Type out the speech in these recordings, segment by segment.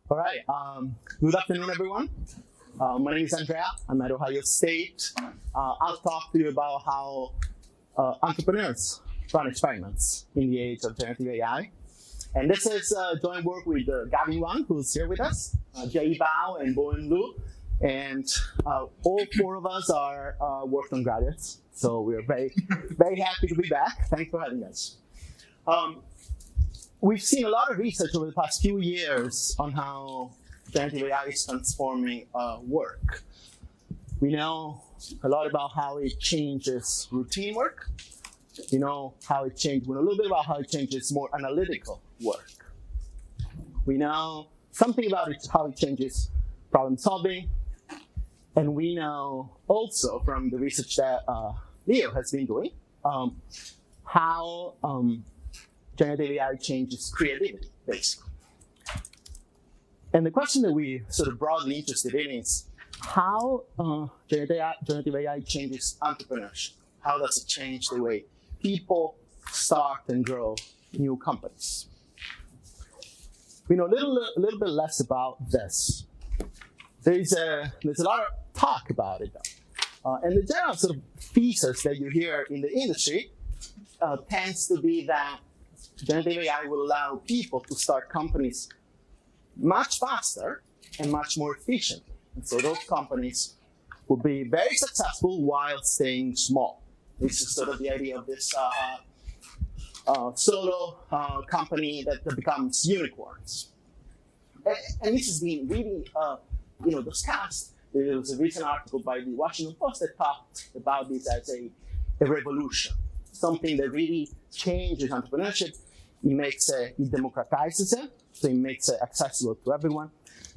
All right. Good afternoon, everyone. My name is Andrea. I'm at Ohio State. I'll talk to you about how entrepreneurs run experiments in the age of generative AI. And this is joint work with Gavin Wang, who's here with us, Jay Bao, and Bowen Lu. And all four of us are worked on graduates. So we're very, very happy to be back. Thanks for having us. We've seen a lot of research over the past few years on how generative AI is transforming work. We know a lot about how it changes routine work. We know how it changes, we know a little bit about how it changes more analytical work. We know something about it, how it changes problem solving. And we know also from the research that Leo has been doing, how generative AI changes creativity, basically. And the question that we sort of broadly interested in is how generative AI changes entrepreneurship. How does it change the way people start and grow new companies? We know a little bit less about this. There's a lot of talk about it, though. And the general sort of thesis that you hear in the industry tends to be that generative AI will allow people to start companies much faster and much more efficiently. And so those companies will be very successful while staying small. This is sort of the idea of this solo company that becomes unicorns. And this has been really discussed. There was a recent article by the Washington Post that talked about this as a revolution, something that really changes entrepreneurship. It democratizes it, so it makes it accessible to everyone.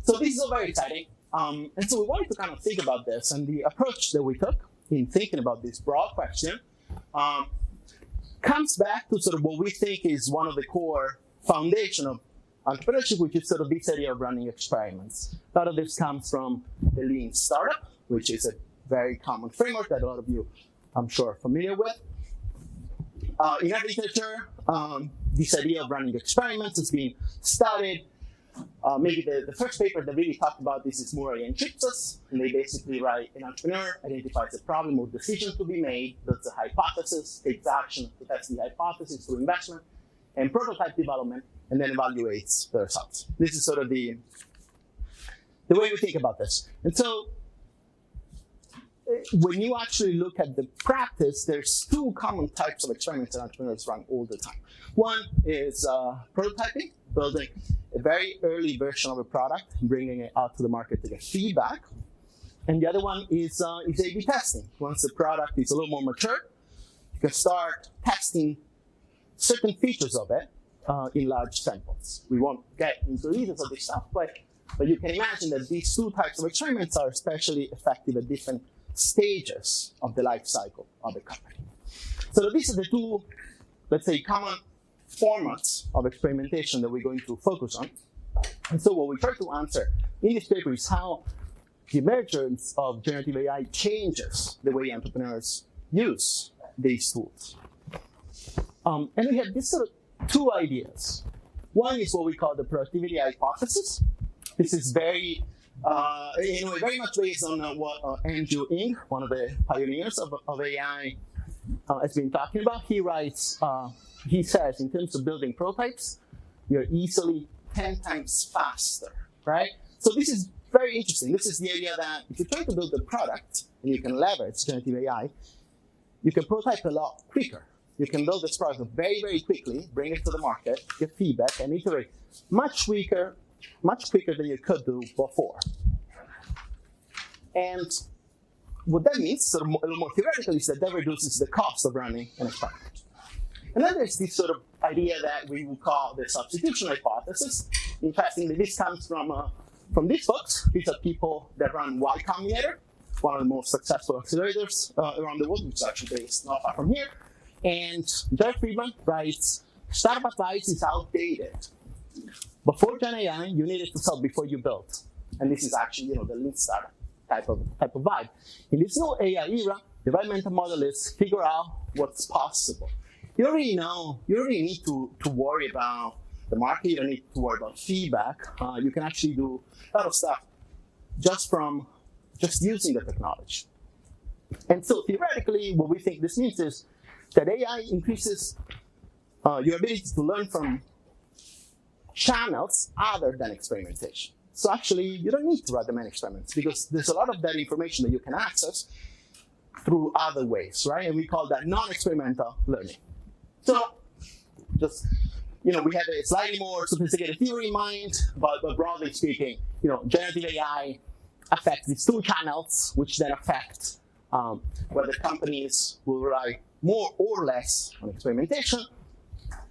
So this is all very exciting. And so we wanted to kind of think about this, and the approach that we took in thinking about this broad question comes back to sort of what we think is one of the core foundation of entrepreneurship, which is sort of this idea of running experiments. A lot of this comes from the lean startup, which is a very common framework that a lot of you, I'm sure, are familiar with. In our literature, this idea of running experiments has been studied. Maybe the first paper that really talked about this is Murray and Chipsas, and they basically write an entrepreneur identifies a problem or decision to be made, builds a hypothesis, takes action to test the hypothesis through investment and prototype development, and then evaluates the results. This is sort of the way we think about this. And so when you actually look at the practice, there's two common types of experiments that entrepreneurs run all the time. One is prototyping, building a very early version of a product, bringing it out to the market to get feedback. And the other one is A/B testing. Once the product is a little more mature, you can start testing certain features of it in large samples. We won't get into the details of this stuff, but you can imagine that these two types of experiments are especially effective at different stages of the life cycle of a company. So these are the two, let's say, common formats of experimentation that we're going to focus on. And so what we try to answer in this paper is how the emergence of generative AI changes the way entrepreneurs use these tools. And we have these sort of two ideas. One is what we call the productivity hypothesis. This is very much based on what Andrew Ng, one of the pioneers of AI, has been talking about. He writes, he says, in terms of building prototypes, you're easily 10 times faster, right? So this is very interesting. This is the idea that if you're trying to build a product and you can leverage generative AI, you can prototype a lot quicker. You can build this product very, very quickly, bring it to the market, get feedback, and iterate much quicker than you could do before. And what that means, sort of a little more theoretical, is that reduces the cost of running an experiment. And then there's this sort of idea that we would call the substitution hypothesis. Interestingly, this comes from these folks. These are people that run Y Combinator, one of the most successful accelerators around the world, which is actually based not far from here. And Jeff Friedman writes, startup advice is outdated. Before Gen AI, you needed to sell before you built. And this is actually, the lean startup type of vibe. In this new AI era, the right mental model is figure out what's possible. You don't really need to worry about the market. You don't need to worry about feedback. You can actually do a lot of stuff just using the technology. And so theoretically, what we think this means is that AI increases your ability to learn from channels other than experimentation. So actually, you don't need to run the many experiments because there's a lot of that information that you can access through other ways, right? And we call that non-experimental learning. So just, we have a slightly more sophisticated theory in mind, but broadly speaking, generative AI affects these two channels, which then affect whether companies will rely more or less on experimentation,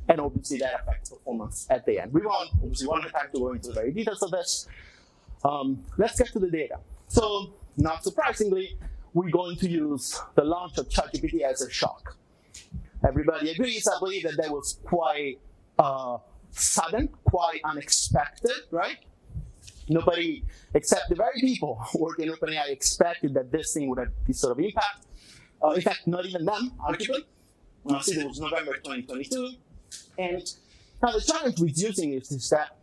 and obviously that affects performance at the end. We won't have time to go into the very details of this. Let's get to the data. So, not surprisingly, we're going to use the launch of ChatGPT as a shock. Everybody agrees, I believe, that was quite sudden, quite unexpected, right? Nobody, except the very people working in OpenAI, expected that this thing would have this sort of impact. In fact, not even them, arguably. Since it was November 2022. And now the challenge with using it is that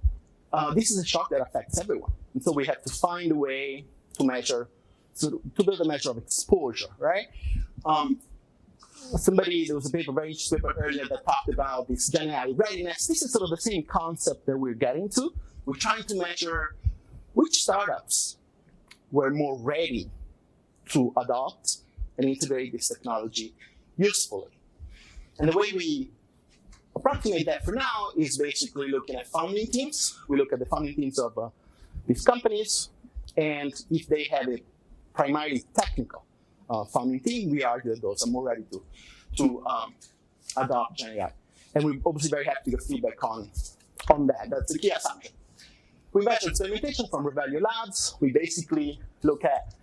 this is a shock that affects everyone. And so we have to find a way to measure, to build a measure of exposure, right? There was a very interesting paper earlier that talked about this Gen AI readiness. This is sort of the same concept that we're getting to. We're trying to measure which startups were more ready to adopt and integrate this technology usefully. And the way we approximate that for now is basically looking at founding teams. We look at the founding teams of these companies, and if they have a primarily technical founding team, we argue that those are more ready to adopt Gen AI. And we're obviously very happy to get feedback on that. That's the key assumption. We measure experimentation from Revelio Labs. We basically look at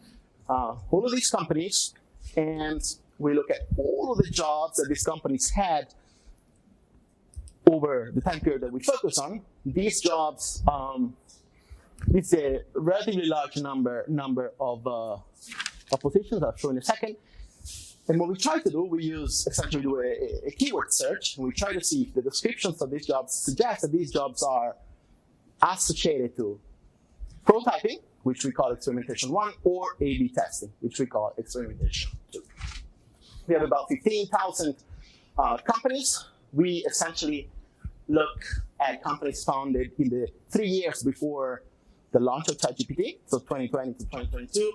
all of these companies, and we look at all of the jobs that these companies had over the time period that we focus on. These jobs, it's a relatively large number of positions I'll show in a second. And what we try to do, we essentially do a keyword search, and we try to see if the descriptions of these jobs suggest that these jobs are associated to prototyping, which we call experimentation 1, or A/B testing, which we call experimentation 2. We have about 15,000 companies. We essentially look at companies founded in the 3 years before the launch of ChatGPT, so 2020 to 2022.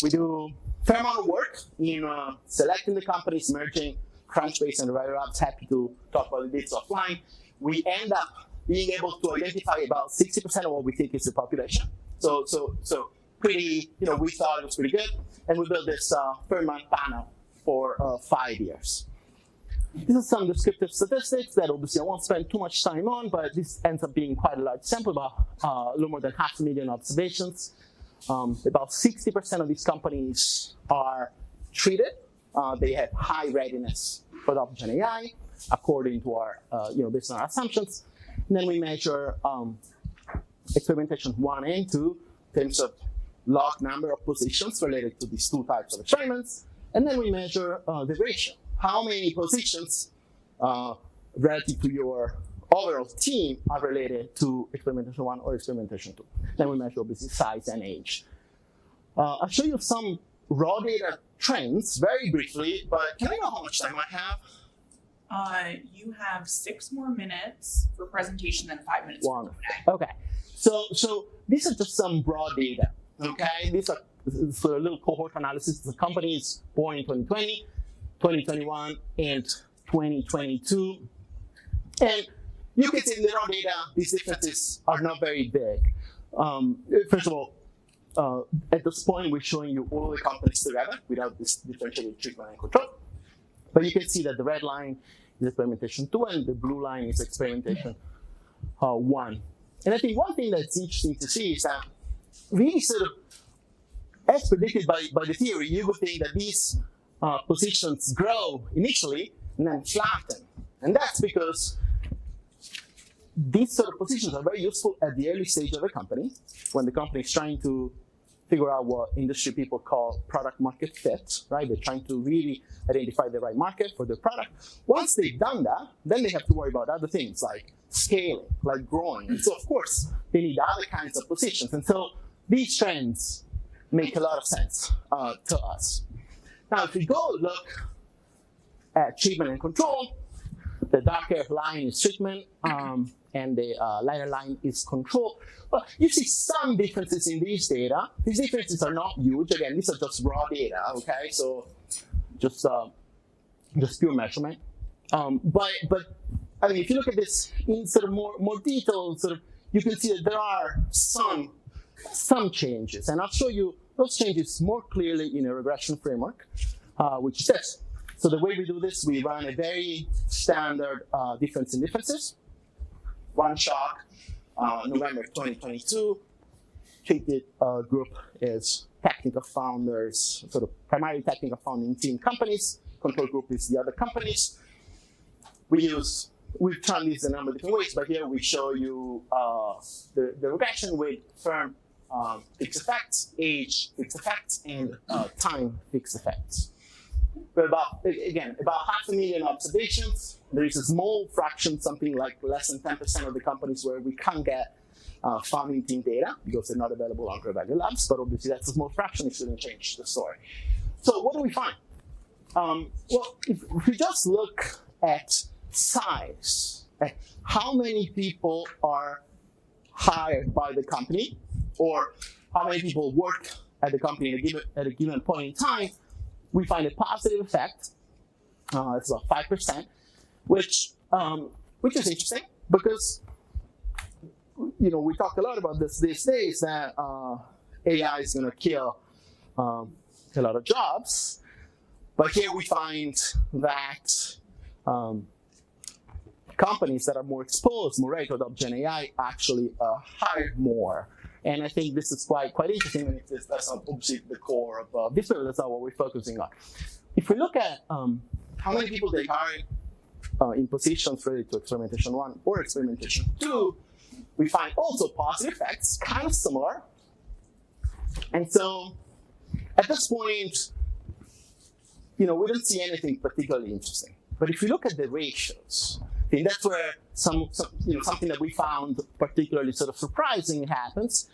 We do a fair amount of work in selecting the companies, merging Crunchbase and Revelio Labs. Happy to talk about the bits offline. We end up being able to identify about 60% of what we think is the population. So pretty, we thought it was pretty good. And we built this per month panel for 5 years. These are some descriptive statistics that obviously I won't spend too much time on, but this ends up being quite a large sample, about a little more than 500,000 observations. About 60% of these companies are treated. They have high readiness for adopting AI, according to our, based on our assumptions. And then we measure experimentation 1 and 2 in terms of log number of positions related to these two types of experiments. And then we measure the ratio. How many positions relative to your overall team are related to experimentation 1 or experimentation 2. Then we measure obviously size and age. I'll show you some raw data trends very briefly, but can I know how much time I have? You have 6 more minutes for presentation and 5 minutes for Q&A. Okay. So these are just some broad data. Okay. These are for a little cohort analysis. The companies born in 2020, 2021, and 2022. And you can see in the raw data, these differences are not very big. First of all, at this point, we're showing you all the companies together without this differentiated treatment and control. But you can see that the red line is experimentation 2 and the blue line is experimentation 1. And I think one thing that's interesting to see is that really sort of, as predicted by the theory, you would think that these positions grow initially and then flatten. And that's because these sort of positions are very useful at the early stage of a company, when the company is trying to figure out what industry people call product market fit, right? They're trying to really identify the right market for their product. Once they've done that, then they have to worry about other things like scaling, like growing. And so, of course, they need other kinds of positions. And so these trends make a lot of sense to us. Now, if we go look at treatment and control, the darker line is treatment, and the lighter line is control. Well, you see some differences in these data. These differences are not huge. Again, these are just raw data, okay? So just pure measurement. But I mean, if you look at this in sort of more detail, you can see that there are some changes. And I'll show you those changes more clearly in a regression framework, which is this. So the way we do this, we run a very standard difference in differences. One shock, November 2022. Treated group is technical founders, sort of primarily technical founding team companies. Control group is the other companies. We've done this a number of different ways, but here we show you the regression with firm fixed effects, age fixed effects, and time fixed effects. But about 500,000 observations. There is a small fraction, something like less than 10% of the companies where we can't get founding team data because they're not available on Great Value Labs, but obviously that's a small fraction. It shouldn't change the story. So what do we find? Well, if we just look at size, how many people are hired by the company, or how many people work at the company at a given point in time, we find a positive effect. It's about 5%, which is interesting because we talk a lot about this these days that AI is going to kill a lot of jobs, but here we find that companies that are more exposed, more ready to adopt Gen AI, actually hire more. And I think this is quite interesting, and that's obviously the core of this, but that's not what we're focusing on. If we look at how many people they hire in positions related to Experimentation 1 or Experimentation 2, we find also positive effects, kind of similar. And so at this point, we don't see anything particularly interesting. But if you look at the ratios, I think that's where something that we found particularly sort of surprising happens.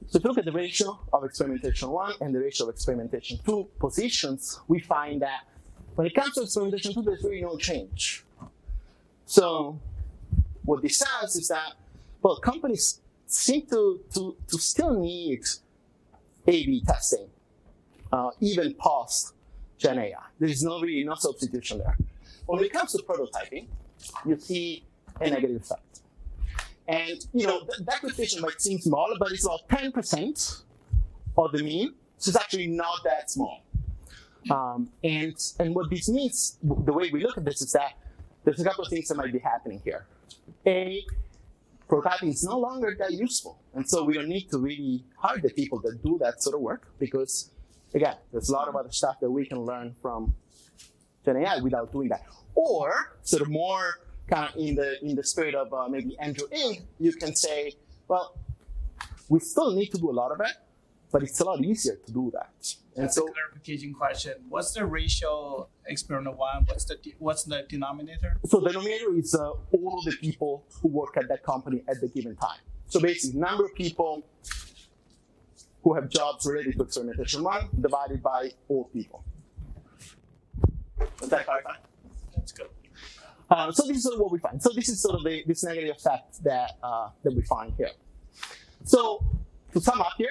So if you look at the ratio of Experimentation 1 and the ratio of Experimentation 2 positions, we find that when it comes to Experimentation 2, there's really no change. So what this says is that, well, companies seem to still need A/B testing, even post Gen AI. There is no substitution there. When it comes to prototyping, you see a negative effect. And that coefficient might seem small, but it's about 10% of the mean. So it's actually not that small. And what this means, the way we look at this, is that there's a couple of things that might be happening here. A, prototyping is no longer that useful. And so we don't need to really hire the people that do that sort of work because, again, there's a lot of other stuff that we can learn from Gen AI without doing that. Or sort of more kind of in the spirit of maybe Andrew Ng, you can say, well, we still need to do a lot of it, but it's a lot easier to do that. And that's a clarification question. What's the ratio experiment 1? What's the denominator? So the denominator is all the people who work at that company at the given time. So basically, number of people who have jobs related to Experimentation 1 divided by all people. Does that clarify? That's good. So this is sort of what we find. So this is sort of this negative effect that we find here. So to sum up here,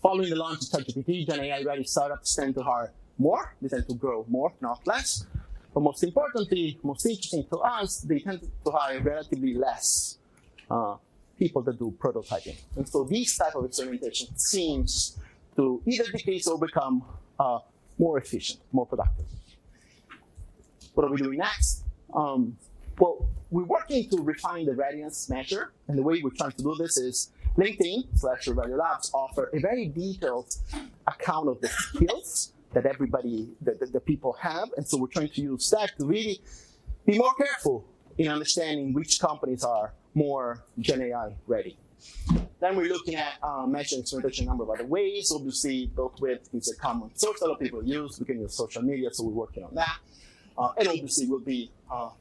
following the launch of ChatGPT, Gen AI ready startups tend to hire more. They tend to grow more, not less. But most importantly, most interesting to us, they tend to hire relatively less people that do prototyping. And so this type of experimentation seems to either decrease or become more efficient, more productive. What are we doing next? Well, we're working to refine the readiness measure. And the way we're trying to do this is LinkedIn/Great Value Labs offer a very detailed account of the skills that the people have. And so we're trying to use that to really be more careful in understanding which companies are more Gen AI ready. Then we're looking at measuring experimentation a number of other ways. Obviously, built with is a common source a lot of people use. We can use social media, so we're working on that. And obviously, we'll be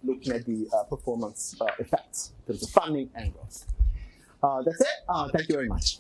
looking at the performance effects in terms of funding and growth. That's it. Thank you very much.